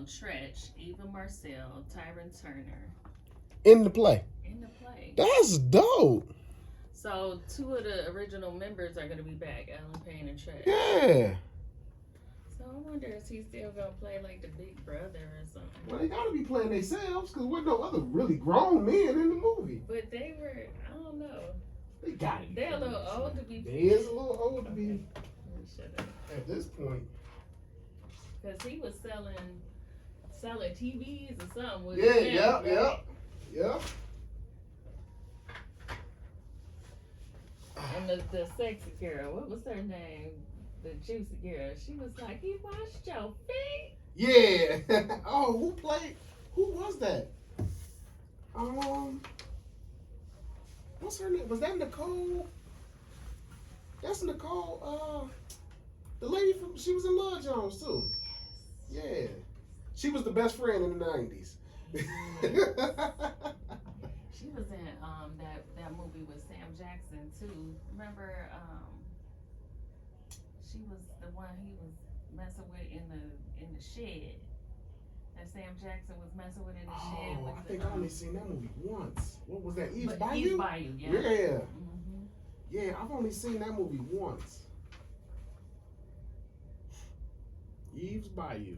Tretch, Eva Marcel, Tyron Turner. In the play. In the play. That's dope. So 2 of the original members are going to be back, Alan Payne and Tretch. Yeah. So I wonder if he's still going to play like the big brother or something. Well, they got to be playing themselves because there's no other really grown men in the movie. But they were, I don't know. They got to be. They're a little old to be. They is a little old to be. We should've. At this point. Because he was selling TVs or something. With Yeah, him, yeah. right? And the sexy girl, what was her name? The juicy girl. She was like, he washed your feet. Yeah. Oh, who was that? What's her name? Was that Nicole? That's Nicole, the lady she was in Love Jones too. Yes. Yeah. She was the best friend in the 90s. She was in that movie with Sam Jackson too. Remember, she was the one he was messing with in the shed. That Sam Jackson was messing with in the shed. Oh, With I think I only seen that movie once. What was that? Eve's Bayou? Eve's Bayou, yeah. Yeah. Mm-hmm. Yeah, I've only seen that movie once. Eve's Bayou.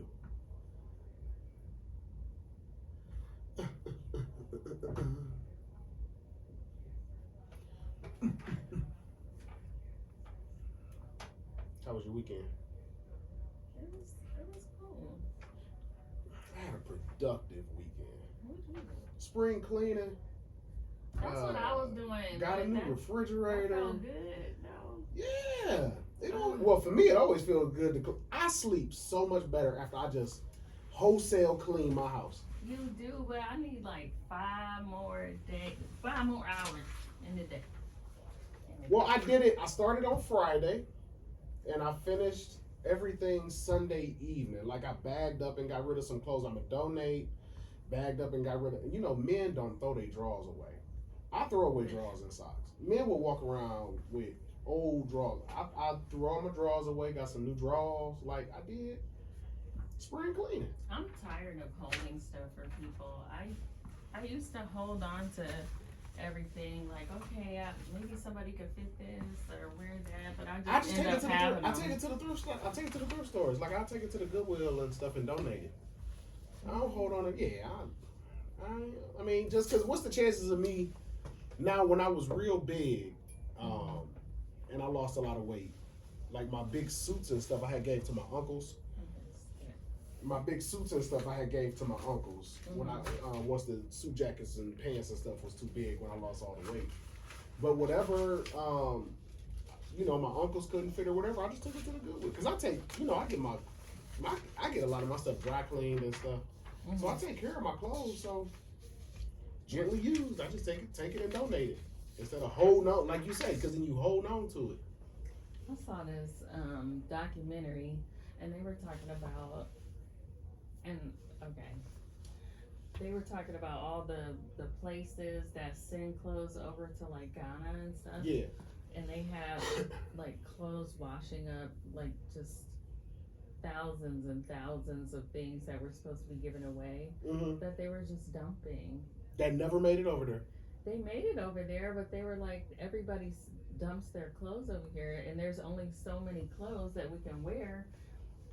How was your weekend? It was cool. I had a productive weekend. What did you do? Spring cleaning. That's what I was doing. Got a new That refrigerator. felt good. No. Yeah. Well, for me, it always feels good to. I sleep so much better after I just wholesale clean my house. You do, but I need like 5 more hours in the day. Well, I did it. I started on Friday, and I finished everything Sunday evening. Like I bagged up and got rid of some clothes I'm gonna donate. Bagged up and got rid of. You know, men don't throw their drawers away. I throw away drawers and socks. Men will walk around with old drawers. I threw all my drawers away. Got some new drawers. Like I did. Spring cleaning. I'm tired of holding stuff for people. I used to hold on to everything. Like, okay, maybe somebody could fit this or wear that, but I just end up having them. I take it to the thrift store. I take it to the thrift stores. Like I take it to the Goodwill and stuff and donate it. I don't hold on to. Yeah, I mean, just because what's the chances of me now when I was real big, and I lost a lot of weight, like my big suits and stuff I had gave to my uncles. My big suits and stuff I had gave to my uncles when I once the suit jackets and pants and stuff was too big when I lost all the weight. But whatever, you know, my uncles couldn't fit or whatever, I just took it to the Goodwill because I take, you know, I get a lot of my stuff dry cleaned and stuff, so I take care of my clothes. So gently used, I just take it and donate it instead of holding on, like you say, because then you hold on to it. I saw this documentary, and they were talking about. They were talking about all the places that send clothes over to like Ghana and stuff. Yeah. And they have like clothes washing up, like just thousands and thousands of things that were supposed to be given away that they were just dumping. That never made it over there. They made it over there, but they were like, everybody dumps their clothes over here, and there's only so many clothes that we can wear.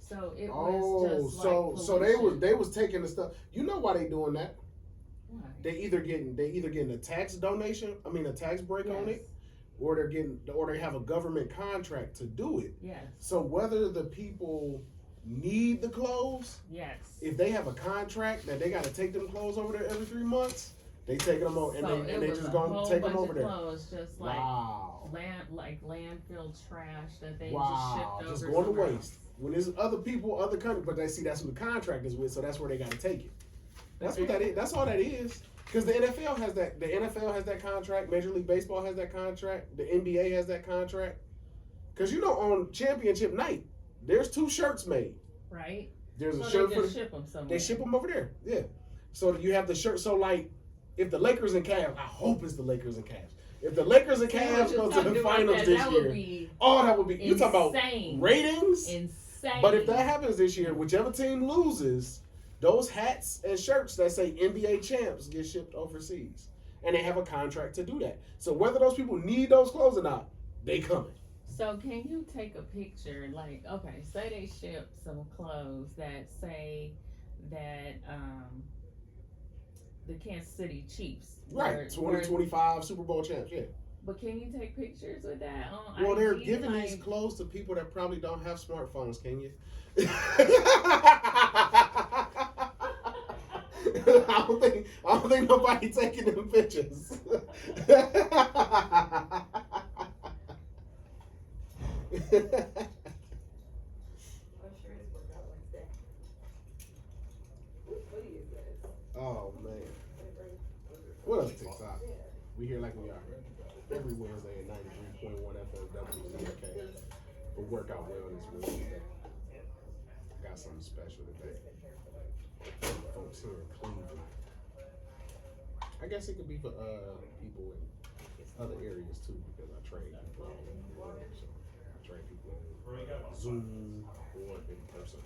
So it was just so they was taking the stuff. You know why they doing that? Why? They either getting a tax donation, a tax break on it, or they have a government contract to do it. Yes. So whether the people need the clothes, if they have a contract that they got to take them clothes over there every 3 months, they taking them over and they just gonna take them over there. Clothes, just like landfill trash that they just shipped over. Just going to waste. When there's other people, other countries, but they see that's who the contract is with, so that's where they got to take it. That's what that is. That's all that is. Because the NFL has that. The NFL has that contract. Major League Baseball has that contract. The NBA has that contract. Because you know, on championship night, there's 2 shirts made. Right. There's a shirt for ship them somewhere. They ship them over there. Yeah. So you have the shirt. So like, if the Lakers and Cavs, I hope it's the Lakers and Cavs. If the Lakers and Cavs go to the finals this year, that would be. You talking about ratings? Insane. But if that happens this year, whichever team loses, Those hats and shirts that say NBA champs get shipped overseas. And they have a contract to do that. So whether those people need those clothes or not, they coming. So can you take a picture, like, okay, say they ship some clothes that say that the Kansas City Chiefs. Right, 2025 Super Bowl champs, yeah. But can you take pictures with that on Well, IG? they're giving these clothes to people that probably don't have smartphones, can you? I don't think nobody taking them pictures. Oh man. What up, TikTok? We here like we are every Wednesday at 93.1 FM WZAK for Workout Wellness Wednesday. Got something special today. Folks here in Cleveland. I guess it could be for people in other areas too, because I train people all over the world. So I train people in Zoom or in person.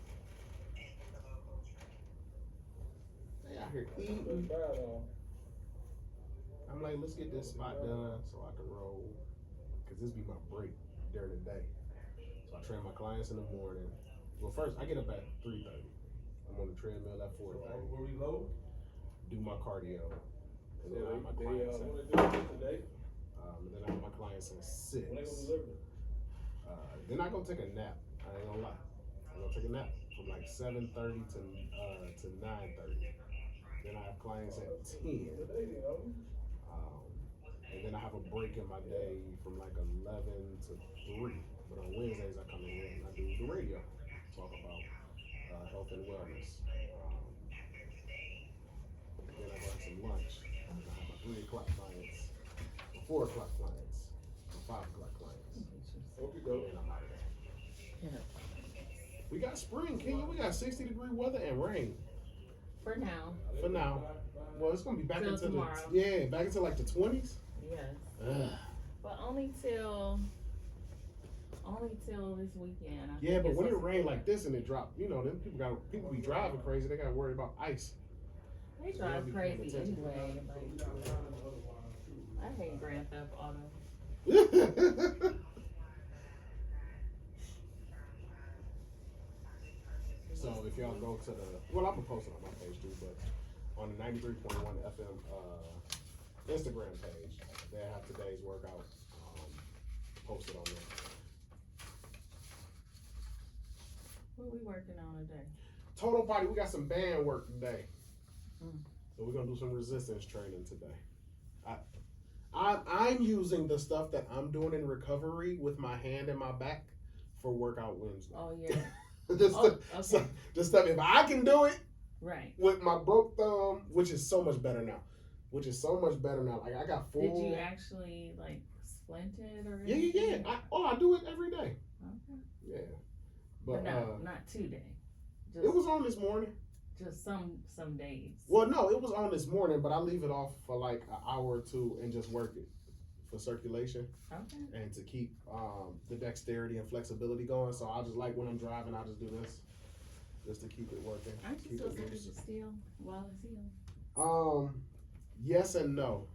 They out here eating. I'm like, let's get this spot done so I can roll, because this be my break during the day. So I train my clients in the morning. Well, first I get up at 3:30. I'm on the treadmill at 4:30. Do my cardio, and then I have my clients at. And then I have my clients at 6. Then I go take a nap. I ain't gonna lie. I go take a nap from like 7:30 to 9:30. Then I have clients at 10. And then I have a break in my day from like 11 to 3. But on Wednesdays I come in here and I do the radio, talk about health and wellness. Then I go have some lunch. And I have my 3 o'clock clients, my 4 o'clock clients, my 5 o'clock clients. And then I'm out of there. We got spring, Kenya. We got 60-degree weather and rain. For now. For now. Well, it's gonna be back into tomorrow. back into like the 20s. Yes. Ugh. But only till this weekend. Yeah, but when it rained like this and it dropped, you know, then people be driving crazy. They got to worry about ice. They drive crazy anyway. Like, I hate Grand Theft Auto. So if y'all go to I'm gonna post it on my page too, but on the 93.1 FM Instagram page, they have today's workout posted on there. What we working on today? Total body, we got some band work today. Mm. So we're gonna do some resistance training today. I'm using the stuff that I'm doing in recovery with my hand and my back for Workout Wednesday. Oh yeah. This stuff, if I can do it right with my broke thumb, which is so much better now. Like I got full. Did you actually like splint it or Yeah. anything? I do it every day. Okay. Yeah. But no, not today. It was on this morning. Just some days. Well, no, it was on this morning, but I leave it off for like an hour or two and just work it for circulation. Okay. And to keep the dexterity and flexibility going. So I just like when I'm driving, I just do this, just to keep it working. Aren't you supposed to just steal while it's healing? Yes and no.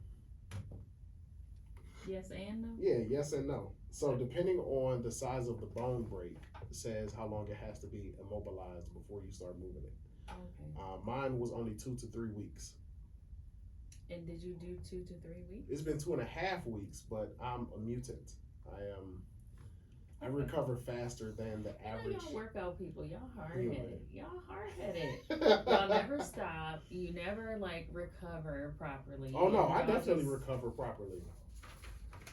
Yes and no? Yeah, yes and no. So depending on the size of the bone break, says how long it has to be immobilized before you start moving it. Okay. Mine was only 2 to 3 weeks. And did you do 2 to 3 weeks? It's been 2.5 weeks, but I'm a mutant. I recover faster than the average. Y'all workout people, y'all Anyway. hard-headed. Y'all hard-headed. Y'all never stop. You never like recover properly. Oh no, I Y'all definitely just- recover properly.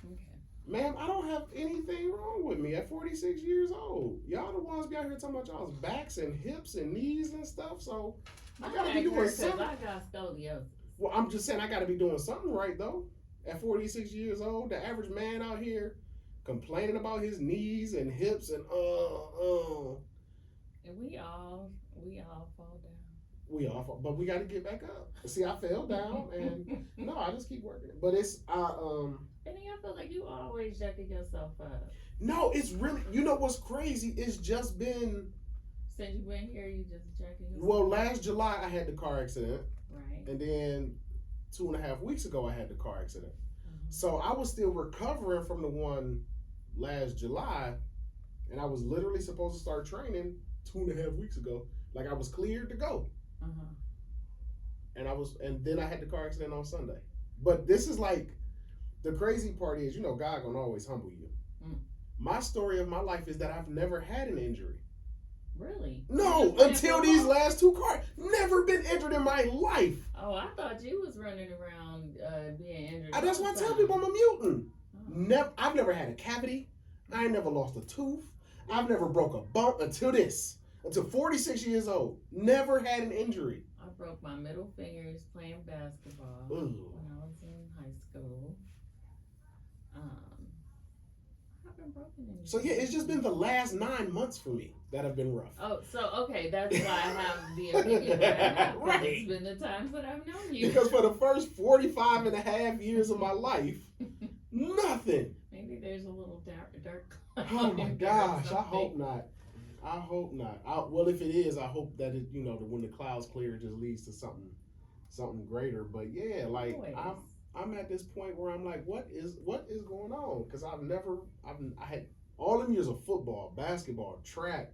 Okay. Ma'am, I don't have anything wrong with me at 46 years old. Y'all the ones be out here talking about y'all's backs and hips and knees and stuff, so I gotta be doing something. I got scoliosis. Well, I'm just saying I gotta be doing something right though. At 46 years old, the average man out here complaining about his knees and hips and And we all fall down. we off, but we got to get back up. See, I fell down, and no, I just keep working. But it's And I feel like you always jacking yourself up. no, it's really, you know what's crazy? It's just been Since you been here, you just checking yourself? Well, last July I had the car accident. Right. And then 2.5 weeks ago I had the car accident. Mm-hmm. So I was still recovering from the one last July, and I was literally supposed to start training 2.5 weeks ago. Like I was cleared to go. Uh-huh. And then I had the car accident on Sunday. But this is like, the crazy part is, God gonna always humble you. Mm. My story of my life is that I've never had an injury. Really? No, until these last 2 cars. Never been injured in my life. Oh, I thought you was running around being injured. That's why I tell people I'm a mutant. Oh. I've never had a cavity. I ain't never lost a tooth. I've never broke a bump until 46 years old. Never had an injury. I broke my middle fingers playing basketball Ooh. when I was in high school. I haven't broken anything. So yeah, it's just been the last 9 months for me that have been rough. Oh, so okay, that's why I have the opinion that I have. Right. It's been the times that I've known you. Because for the first 45 and a half years of my life, nothing. Maybe there's a little dark Oh my gosh, I hope not. I hope not. Well, if it is, I hope that it, when the clouds clear, it just leads to something greater. But yeah, like Always. I'm at this point where I'm like, what is going on? Because I had all them years of football, basketball, track,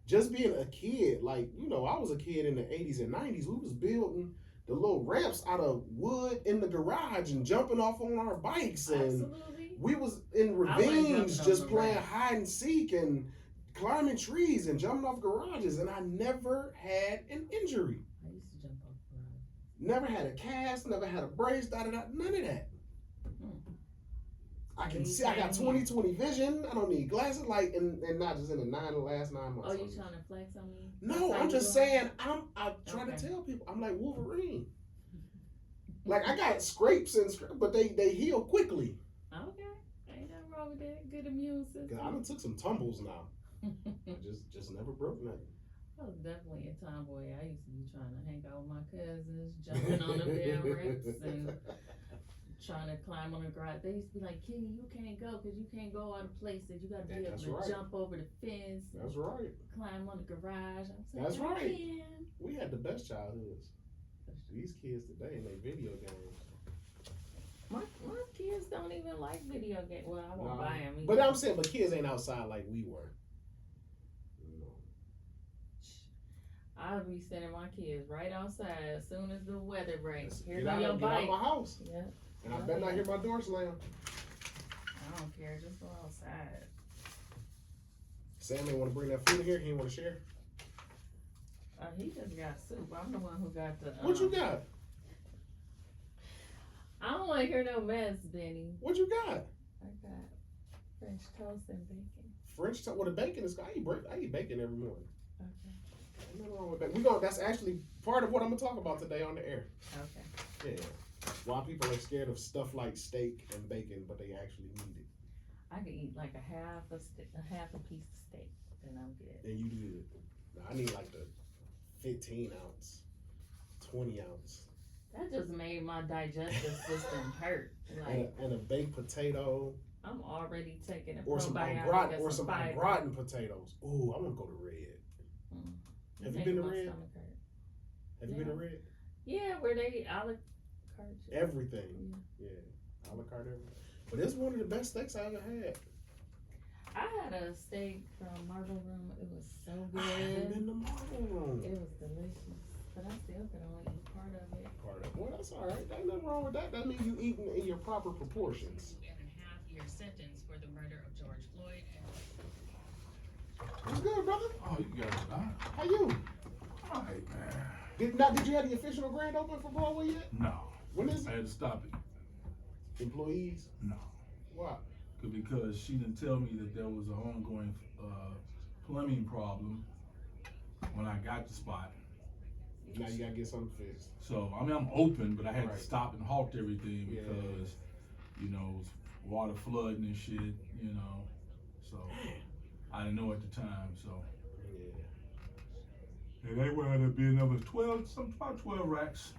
just being a kid. Like, I was a kid in the 80s and 90s. We was building the little ramps out of wood in the garage and jumping off on our bikes. And Absolutely. we was in ravines just playing hide and seek and climbing trees and jumping off garages. And I never had an injury. I used to jump off garages. Never had a cast, never had a brace, none of that. I can see, I got 20/20 vision. I don't need glasses, and not just in the last 9 months. Oh, you trying to flex on me? No, I'm just saying, I'm trying to tell people, I'm like Wolverine. Like, I got scrapes, but they heal quickly. Okay, ain't nothing wrong with that. Good immune system. I done took some tumbles now. I just never broke nothing. I was definitely a tomboy. I used to be trying to hang out with my cousins, jumping on the damn ramps and trying to climb on the garage. They used to be like, Kitty, you can't go because you can't go out of places. You got to be able to jump over the fence. That's right. Climb on the garage. I'm saying, that's right. I can. We had the best childhoods. These kids today in their video games. My kids don't even like video games. Well, I won't buy them either. But I'm saying, but kids ain't outside like we were. I'll be sending my kids right outside as soon as the weather breaks. Here's on your bike. Get out of my house. Yeah. And I better not hear my door slam. I don't care. Just go outside. Sam ain't want to bring that food in here. He didn't want to share. He just got soup. I'm the one who got the. What you got? I don't want to hear no mess, Benny. What you got? I got French toast and bacon. French toast? Well, the bacon is. I eat bacon every morning. Okay. Nothing wrong with that. That's actually part of what I'm gonna talk about today on the air. Okay. Yeah. Why people are scared of stuff like steak and bacon, but they actually need it. I could eat like a half a piece of steak, then I'm good. And you good. I need like the 15 ounce, 20 ounce. That just made my digestive system hurt. Like, and a baked potato. I'm already taking a or some probiotic or some gratin potatoes. Ooh, I want to go to Red. Have you been to Red? Have you been to Red? Yeah, where they a la carte. Everything. Yeah, a la carte everything. But it's one of the best steaks I ever had. I had a steak from Marble Room. It was so good. I haven't been to Marble Room. It was delicious. But I still could only eat part of it. Well, that's all right. Ain't nothing wrong with that. That means you eating in your proper proportions. 2.5-year sentence for the murder of George Floyd. What's good, brother? Oh, you got it. How you? All right, man. Did you have the official grand open for Broadway yet? No. When is it? I had to stop it. Employees? No. Why? Because she didn't tell me that there was an ongoing plumbing problem when I got the spot. Now you gotta get something fixed. So, I mean, I'm open, but I had to stop and halt everything because, it was water flooding and shit, So, I didn't know at the time, so. Yeah. And they wound up being about 12 racks.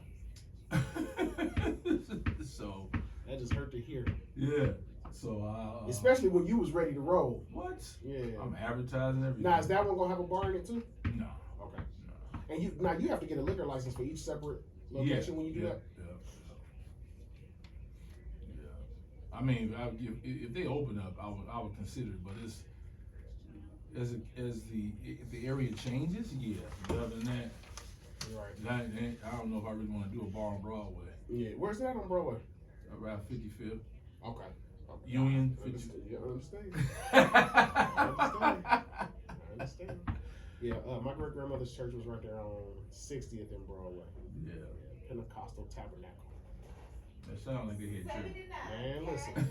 So. That just hurt to hear. Yeah. So, especially when you was ready to roll. What? Yeah. I'm advertising everything. Now, is that one gonna have a bar in it too? No. And you have to get a liquor license for each separate location when you do that. Yeah. I mean, if they open up, I would consider it, but it's if the area changes, yeah. But other than that, right. I don't know if I really want to do a bar on Broadway. Yeah, where's that on Broadway? Around 55th. Okay. Union. You understand? I understand. Yeah, my great grandmother's church was right there on 60th and Broadway. Yeah. Pentecostal Tabernacle. That sounds like they had church. Man, listen,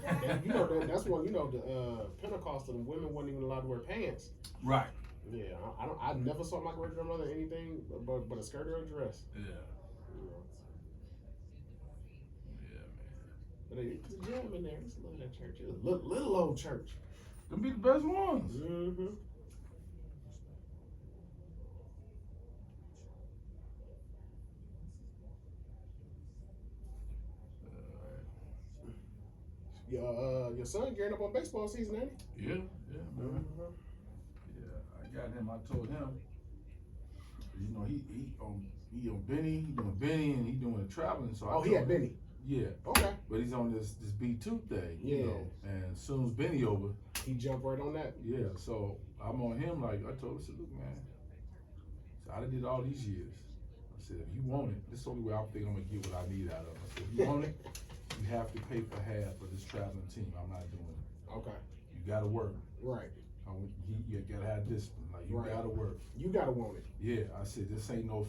that's when the Pentecostal women wasn't even allowed to wear pants. Right. Yeah, I never saw my great grandmother in anything but a skirt or a dress. Yeah. But it's a gym in there. I just love that church. It's a little old church. Them be the best ones. Mm-hmm. Your son gearing up on baseball season, ain't he? Yeah, man. Mm-hmm. Yeah, I got him. I told him, he on Benny, he doing Benny, and he doing the traveling. So he had Benny. Yeah. Okay. But he's on this B2 thing, you know, and as soon as Benny over, he jumped right on that. Yeah. So I'm on him like I told him, I said, look, man. So I did all these years. I said, if you want it, this is the only way I think I'm gonna get what I need out of it. I said, if you want it, you have to pay for half of this traveling team. I'm not doing it. Okay. You gotta work. Right. You gotta have discipline. Like you gotta work. You gotta want it. Yeah, I said this ain't no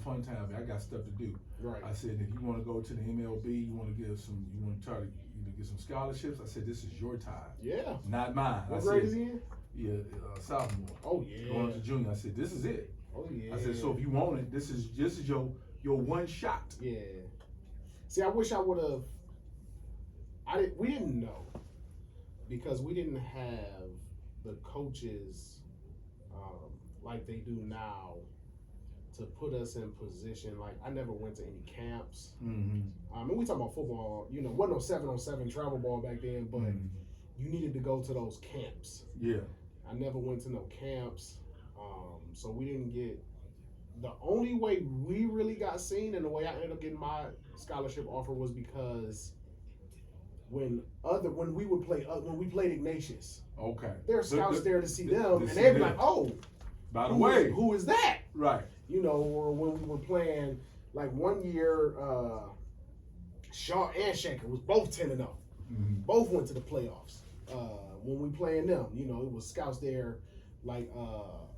fun time. I got stuff to do. Right. I said if you want to go to the MLB, you want to try to get some scholarships. I said this is your time. Yeah. Not mine. What grade is he in? Yeah, sophomore. Oh yeah. Going to junior. I said this is it. Oh yeah. I said so if you want it, this is your one shot. Yeah. See, I wish I would have. We didn't know because we didn't have the coaches like they do now to put us in position. Like I never went to any camps. Mm-hmm. I mean, we talking about football. Wasn't no 7-on-7 travel ball back then, but you needed to go to those camps. Yeah. I never went to no camps, so we didn't get. The only way we really got seen and the way I ended up getting my scholarship offer was because when we played Ignatius. Okay. There are scouts there to see them, and they'd be like, "Oh, by the way, who is that?" Right. Or when we were playing, like one year, Shaw and Shaker was both 10-0. Mm-hmm. Both went to the playoffs. When we playing them, it was scouts there. Like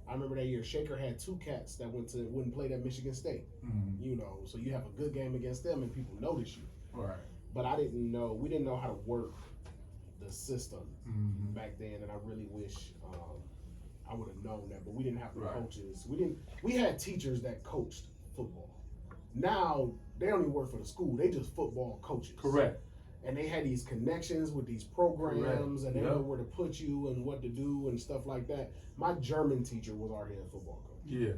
I remember that year, Shaker had 2 cats that wouldn't play at Michigan State. Mm-hmm. So you have a good game against them, and people notice you. Right. But we didn't know how to work the system back then, and I really wish I would have known that. But we didn't have the coaches. We had teachers that coached football. Now they don't even work for the school; they just football coaches. Correct. And they had these connections with these programs, and they know where to put you and what to do and stuff like that. My German teacher was our head football coach. Yeah,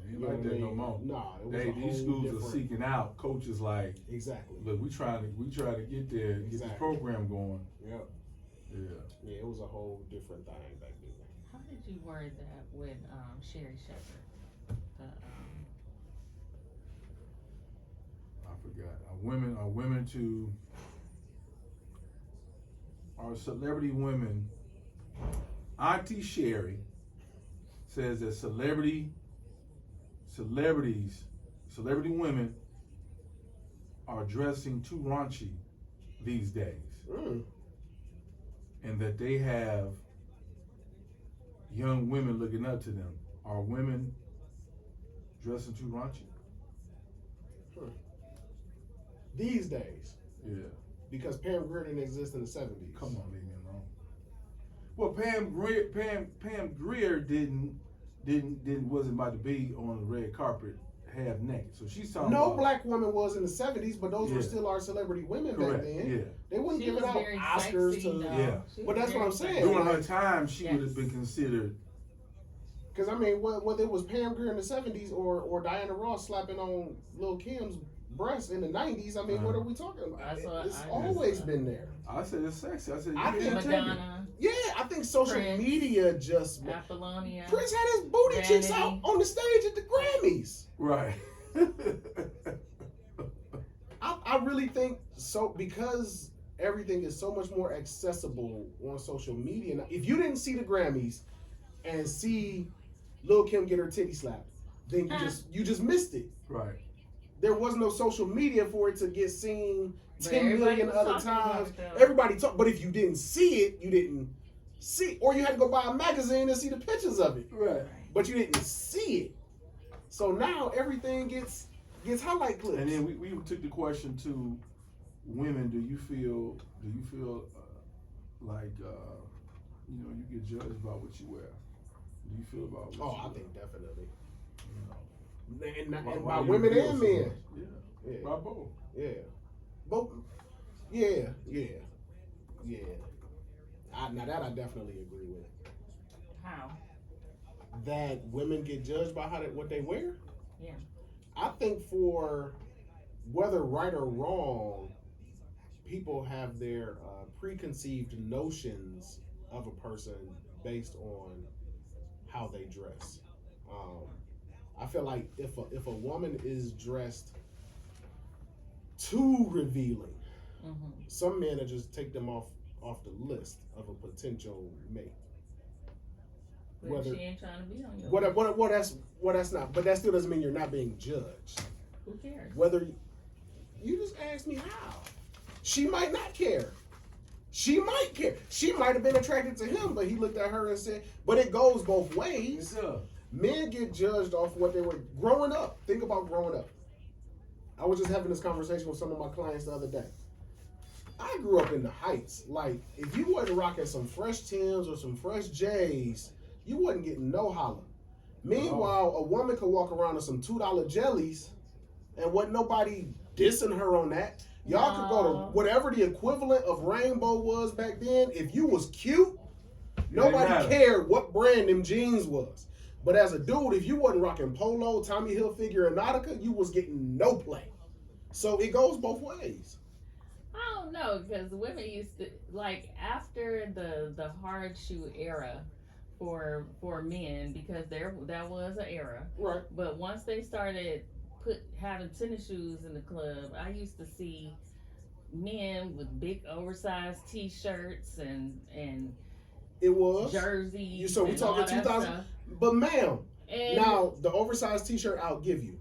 ain't like that no more. Nah, it was these schools are seeking out coaches like exactly. Look, we try to get there, get this program going. Yep. Yeah, it was a whole different thing back then. How did you word that with Sherry Shepherd? I forgot. Our celebrity women. Auntie Sherry says that celebrity women are dressing too raunchy these days. And that they have young women looking up to them. Are women dressing too raunchy? These days. Yeah. Because Pam Grier didn't exist in the 70s. Come on, leave me alone. Well, Pam Grier wasn't about to be on the red carpet half naked. So she's talking about black woman was in the 70s, but those were still our celebrity women back then. Yeah. They wouldn't give it out Oscars to. Yeah. But that's what I'm saying. During her time, she would have been considered. Because I mean, whether it was Pam Grier in the '70s or Diana Ross slapping on Lil Kim's breast in the '90s, I mean, what are we talking about? It's always been there. I said it's sexy. I said I think Madonna. Yeah, I think social Prince, media just. Apollonia. Prince had his booty cheeks out on the stage at the Grammys. Right. I really think so, because everything is so much more accessible on social media. Now, if you didn't see the Grammys and see Lil Kim get her titty slapped, then you just missed it. Right. There was no social media for it to get seen 10 million other times. It, Everybody talked, but if you didn't see it, you didn't see, or you had to go buy a magazine and see the pictures of it. Right. But you didn't see it. So now everything gets highlight clips. And then we took the question to women. Do you feel like you get judged about what you wear? Do you feel about what you wear? I think definitely. You know, And by women and men. Yeah. By both. Yeah. Both. Yeah. Now that I definitely agree with. How? That women get judged by what they wear? Yeah. I think for whether right or wrong, people have their preconceived notions of a person based on how they dress. I feel like if a woman is dressed too revealing, some men just take them off the list of a potential mate. But she ain't trying to be on your list. That's not. But that still doesn't mean you're not being judged. Who cares? Whether you just asked me how. She might not care. She might care. She might have been attracted to him, but he looked at her and said, but it goes both ways. Men get judged off what they were growing up. Think about growing up. I was just having this conversation with some of my clients the other day. I grew up in the Heights. Like, if you wasn't rocking some fresh Timbs or some fresh J's, you wasn't getting no holler. Meanwhile, a woman could walk around with some $2 jellies and wasn't nobody dissing her on that. Y'all could go to whatever the equivalent of Rainbow was back then. If you was cute, nobody cared what brand them jeans was. But as a dude, if you wasn't rocking Polo, Tommy Hilfiger, and Nautica, you was getting no play. So it goes both ways. I don't know, because women used to, like, after the hard shoe era for men, because that was an era. Right. But once they started having tennis shoes in the club, I used to see men with big oversized T-shirts and it was jerseys. So we talking 2000, but ma'am, now the oversized T-shirt I'll give you.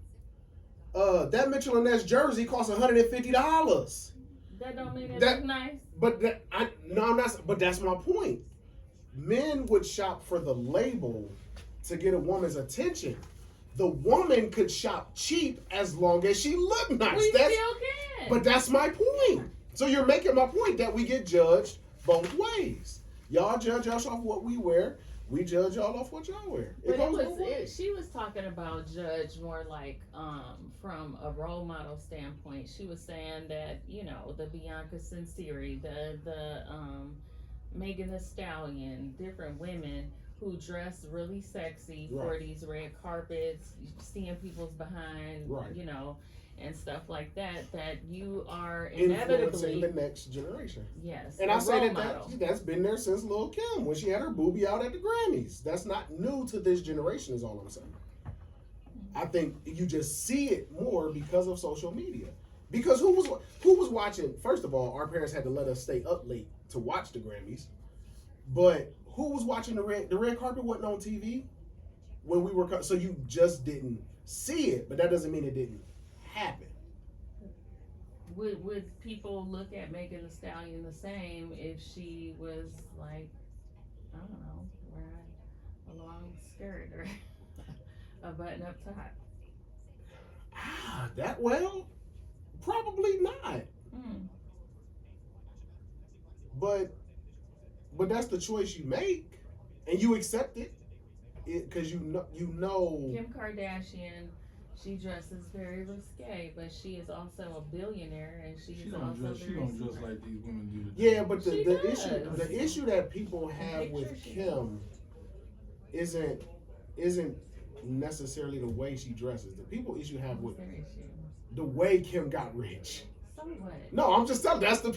That Mitchell and Ness jersey costs $150. That don't mean it looks nice. But I'm not. But that's my point. Men would shop for the label to get a woman's attention. The woman could shop cheap as long as she looked nice. We still can. But that's my point. So you're making my point that we get judged both ways. Y'all judge us off what we wear. We judge y'all off what y'all wear. She was talking about judge more like from a role model standpoint. She was saying that, the Bianca Censeri, the Megan Thee Stallion, different women who dress really sexy for these red carpets, seeing people's behind, and stuff like that, that you are inevitably influencing the next generation. Yes. And I say that's been there since Lil Kim, when she had her boobie out at the Grammys. That's not new to this generation, is all I'm saying. I think you just see it more because of social media. Because who was watching? First of all, our parents had to let us stay up late to watch the Grammys. But who was watching the red carpet? Wasn't on TV when we were, so you just didn't see it. But that doesn't mean it didn't happen. Would people look at Megan Thee Stallion the same if she was like, I don't know, wearing a long skirt or a button up top? That well? Probably not. But that's the choice you make, and you accept it, because you know. Kim Kardashian, she dresses very risque, but she is also a billionaire, and she don't dress like these women do. Yeah, but the issue that people have with Kim isn't isn't necessarily the way she dresses. The people issue have with What's their issue? the way Kim got rich. So what? No, I'm just telling. That's the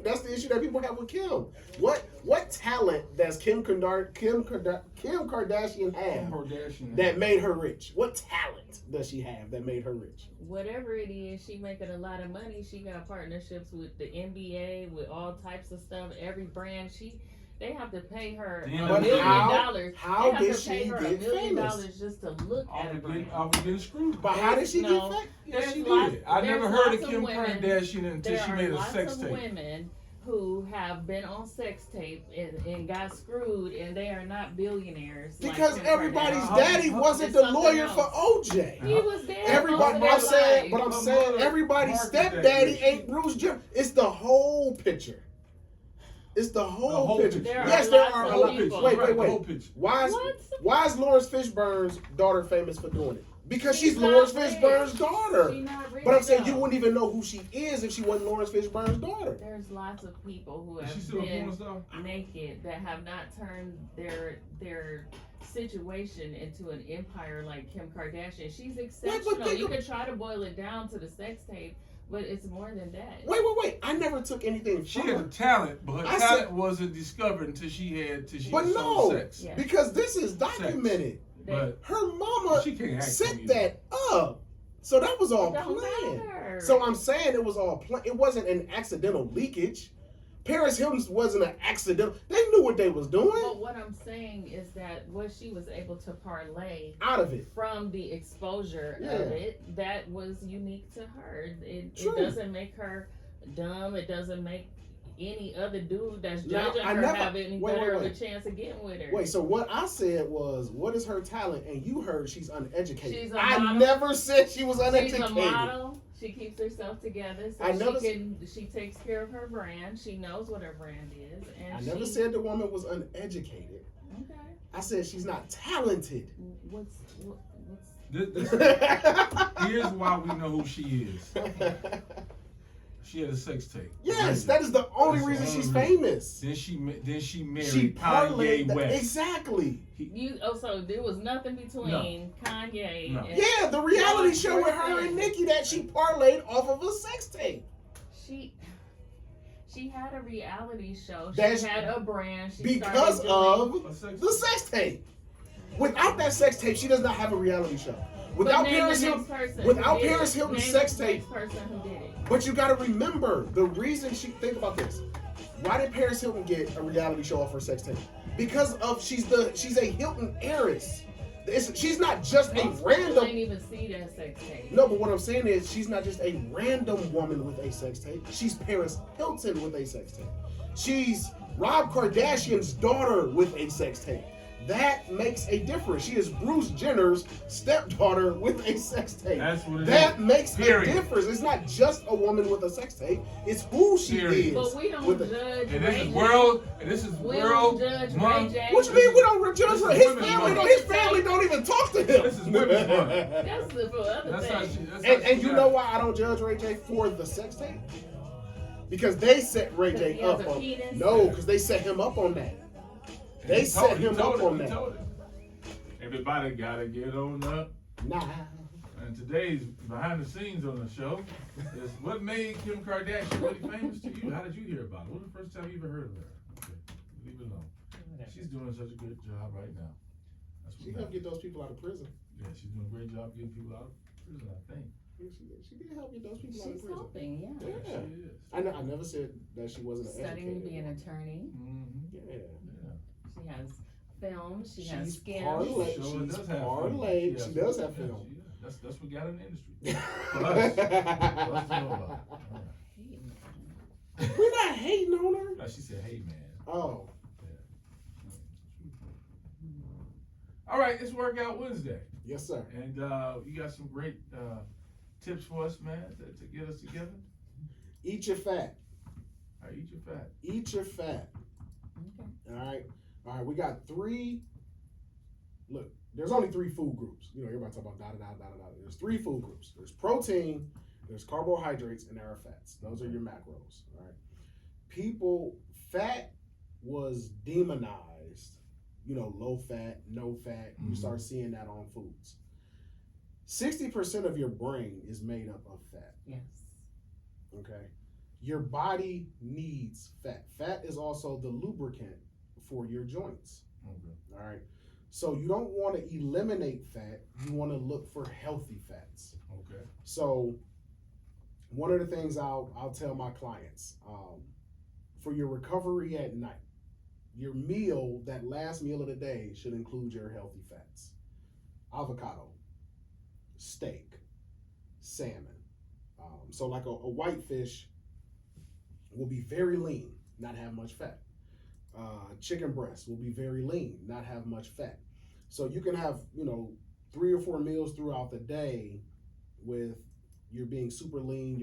That's the issue that people have with Kim. What talent does Kim Kardashian have that made her rich? What talent does she have that made her rich? Whatever it is, she making a lot of money. She got partnerships with the NBA, with all types of stuff. Every brand, they have to pay her $1 million. How did she pay her get $1 million famous? Just to look at a brand. I was getting screwed. But how did she get famous? Yeah, she lots- did. I never there's heard of lots Kim women- Kardashian until she made a sex There are lots tape. of women who have been on sex tape and got screwed, and they are not billionaires. Because like everybody's Kardashian. daddy wasn't the lawyer for OJ. He was there. Everybody, most of their life. I'm saying everybody's stepdaddy ain't Bruce Jenner. It's the whole picture. It's the whole picture. Yes, there are a lot. Wait. Why is Lawrence Fishburne's daughter famous for doing it? Because she's Lawrence Fishburne's daughter. But I'm saying you wouldn't even know who she is if she wasn't Lawrence Fishburne's daughter. There's lots of people who have been naked that have not turned their situation into an empire like Kim Kardashian. She's exceptional. You can try to boil it down to the sex tape, but it's more than that. Wait. I never took anything She from had her. the talent, but her talent wasn't discovered until she was on sex. Yeah. Because this is documented. But her mama she can't act set that up. So that was all planned. So I'm saying it was all planned. It wasn't an accidental leakage. Paris Hilton wasn't an accidental. They knew what they was doing. But what I'm saying is that what she was able to parlay out of it from the exposure of it, that was unique to her. It doesn't make her dumb. It doesn't make any other dude that's judging her have any better of a chance of getting with her. Wait, so what I said was, what is her talent? And you heard she's uneducated. She's a I model. never said she was uneducated. She's a model. She keeps herself together, so she takes care of her brand. She knows what her brand is. And I never said the woman was uneducated. Okay. I said she's not talented. Here's why we know who she is. She had a sex tape. Yes, that is the only reason she's famous. Then she married Kanye West. Exactly. So there was nothing between Kanye and... Yeah, the reality show with her and Nicki that she parlayed off of a sex tape. She had a reality show. She That's had a brand. Because of the sex tape. Without that sex tape, she does not have a reality show. Without Paris Hilton's sex tape. But you gotta remember the reason think about this. Why did Paris Hilton get a reality show off her sex tape? Because of she's a Hilton heiress. She's not just a random. I didn't even see that sex tape. No, but what I'm saying is she's not just a random woman with a sex tape. She's Paris Hilton with a sex tape. She's Rob Kardashian's daughter with a sex tape. That makes a difference. She is Bruce Jenner's stepdaughter with a sex tape. That's what that makes a difference. It's not just a woman with a sex tape. It's who she is. But we don't judge. And this is world judge month. What you mean we don't judge her? His family don't even talk to him. This is women's month. That's for other things. And you know why I don't judge Ray J for the sex tape? Because they set Ray J up on. No, because they set him up on that. They set him up on that. Everybody gotta get on up. Nah. And today's behind the scenes on the show is what made Kim Kardashian really famous to you. How did you hear about it? What was the first time you ever heard of her? Okay, leave it alone. She's doing such a good job right now. She helped get those people out of prison. Yeah, she's doing a great job getting people out of prison, I think. She did help get those people out of prison. She's helping, yeah. She is. I never said that she wasn't an Studying to educated be an attorney. Mm-hmm. Yeah. She has film. She has skills. Parlayed. She does have film. That's what got in the industry. For us. Let's know about it. We're not hating on her. No, she said, "Hey, man." Oh. All right, it's Workout Wednesday. Yes, sir. And you got some great tips for us, man, to get us together. Eat your fat. All right, eat your fat. Eat your fat. Okay. All right. We got 3. Look, there's only 3 food groups. You know, everybody talk about da. There's 3 food groups. There's protein, there's carbohydrates, and there are fats. Those are your macros. All right. Fat was demonized low fat, no fat. You start seeing that on foods. 60% of your brain is made up of fat. Yes. Okay. Your body needs fat. Fat is also the lubricant for your joints. Okay. All right. So you don't want to eliminate fat. You want to look for healthy fats. Okay. So one of the things I'll tell my clients, for your recovery at night, your meal, that last meal of the day, should include your healthy fats. Avocado, steak, salmon. So like a white fish will be very lean, not have much fat. Chicken breast will be very lean, not have much fat. So you can have, 3 or 4 meals throughout the day with you're being super lean,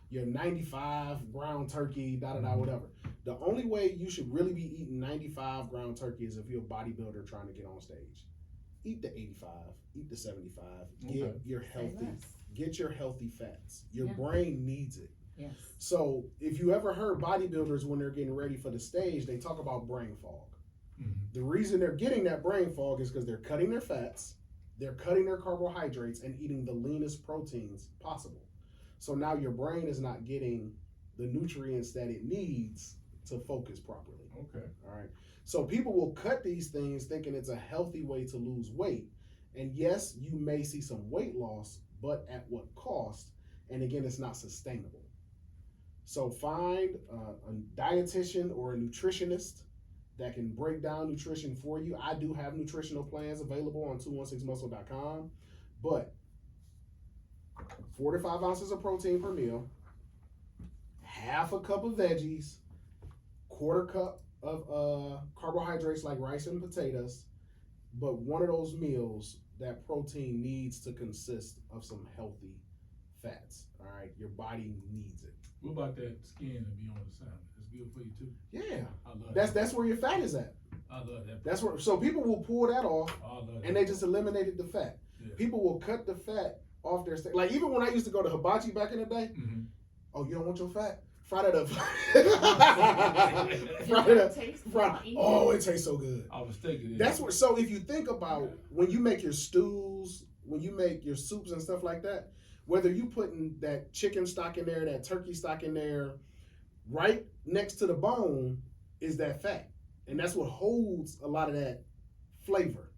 you're 95 ground turkey, whatever. The only way you should really be eating 95 ground turkey is if you're a bodybuilder trying to get on stage. Eat the 85, eat the 75, get your healthy fats. Your brain needs it. Yes. So if you ever heard bodybuilders when they're getting ready for the stage, they talk about brain fog. The reason they're getting that brain fog is because they're cutting their fats, they're cutting their carbohydrates, and eating the leanest proteins possible. So now your brain is not getting the nutrients that it needs to focus properly. Okay. All right. So people will cut these things thinking it's a healthy way to lose weight. And yes, you may see some weight loss, but at what cost? And again, it's not sustainable. So find a dietitian or a nutritionist that can break down nutrition for you. I do have nutritional plans available on 216muscle.com, but 4 to 5 ounces of protein per meal, half a cup of veggies, 1/4 cup of carbohydrates like rice and potatoes, but one of those meals, that protein needs to consist of some healthy fats. All right, your body needs it. What about that skin to be on the salmon? It's good for you too. Yeah, I love that's where your fat is at. I love that. That's where. So people will pull that off, I love that. and they just eliminated the fat. Yeah. People will cut the fat off their steak. Like even when I used to go to hibachi back in the day. Oh, you don't want your fat? Fry that up. Fry it up. Oh, it tastes so good. I was thinking. That's what. So if you think about when you make your stews, when you make your soups and stuff like that, whether you putting that chicken stock in there, that turkey stock in there, right next to the bone is that fat, and that's what holds a lot of that flavor.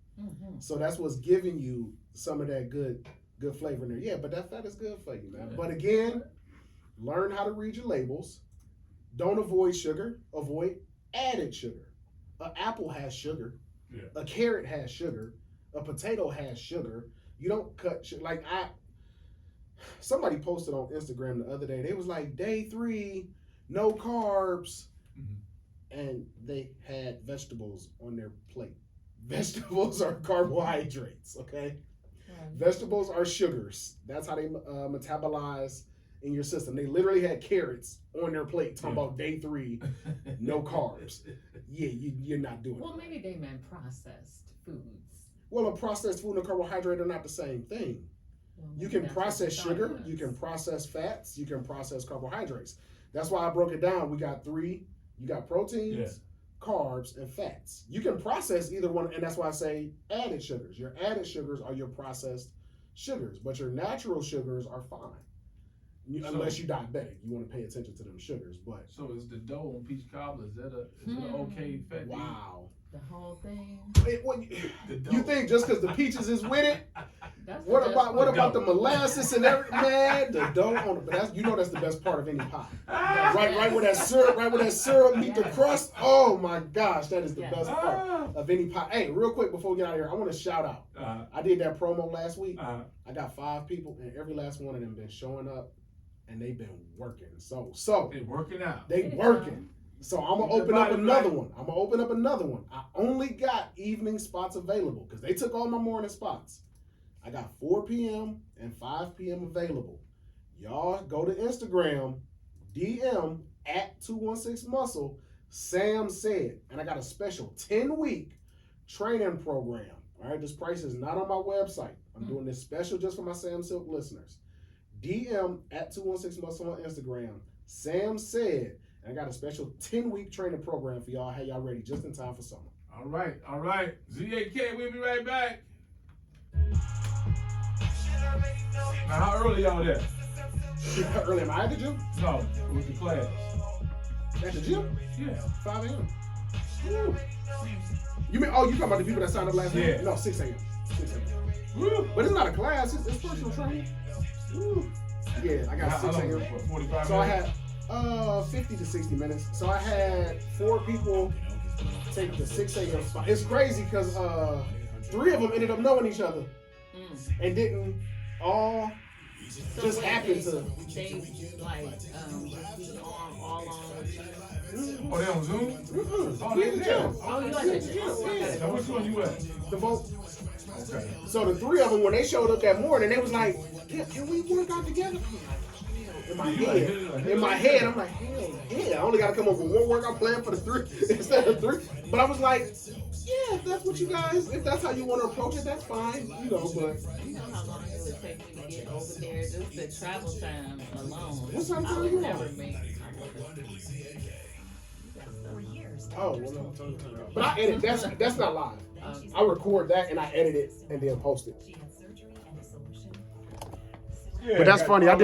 So that's what's giving you some of that good flavor in there. Yeah, but that fat is good for you, man. Yeah. But again, learn how to read your labels. Don't avoid sugar. Avoid added sugar. An apple has sugar. Yeah. A carrot has sugar. A potato has sugar. You don't cut like somebody posted on Instagram the other day. They was like, day 3, no carbs, and they had vegetables on their plate. Vegetables are carbohydrates. Okay, vegetables are sugars. That's how they metabolize in your system. They literally had carrots on their plate talking about day 3, no carbs. Yeah, you're not doing it. Well, maybe they meant processed foods. Well, a processed food and a carbohydrate are not the same thing. Well, You can process sugar, you can process fats, you can process carbohydrates. That's why I broke it down. We got 3. You got proteins, carbs, and fats. You can process either one, and that's why I say added sugars. Your added sugars are your processed sugars, but your natural sugars are fine. Unless you're diabetic, you want to pay attention to them sugars. But so is the dough on peach cobbler, is that an okay fat? Wow. The whole thing. You think just because the peaches is with it? That's What about the molasses and everything? Man, the dough on it. But that's the best part of any pie. Right where that syrup meet the crust. Oh my gosh, that is the best part of any pie. Hey, real quick before we get out of here, I want to shout out. I did that promo last week. I got 5 people, and every last one of them been showing up, and they've been working. So they working out. They working. So I'm gonna open up another one. I only got evening spots available because they took all my morning spots. I got 4 p.m. and 5 p.m. available. Y'all go to Instagram, DM at 216muscle. Sam said, and I got a special 10-week training program. All right, this price is not on my website. I'm doing this special just for my Sam Silk listeners. DM at 216muscle on Instagram. Sam said, and I got a special 10-week training program for y'all. Hey, y'all ready just in time for summer. All right. ZAK, we'll be right back. Now, how early y'all there? How early am I at the gym? No, with the class. At the gym? Yeah. 5 a.m. Woo. You mean, you talking about the people that signed up last Yeah. night? No, 6 a.m. 6 a.m. Woo. But it's not a class, it's personal training. Woo. Yeah, I got 6 a.m. 45 So I minutes? had 50 to 60 minutes. So I had 4 people take the 6 a.m. spot. It's crazy because 3 of them ended up knowing each other and didn't all just happen to. They like be on all on. Oh, they on Zoom? Mm-mm. Oh, they in the there. gym. Oh, you at the gym? Yeah. Now, which one you at? The vote. Okay. So the 3 of them, when they showed up that morning, they was like, yeah, can we work out together? In my head, I'm like, hell yeah, I only got to come up with 1 workout plan for the 3 instead of 3. But I was like, yeah, if that's what you guys, if that's how you want to approach it, that's fine, you know, but. You know how long it would take me to get over there, just the travel time alone. What time I are would you never on? make. Oh, well, no, turn it up. But I edit, that's not live. I record that and I edit it and then post it. Yeah, But that's funny.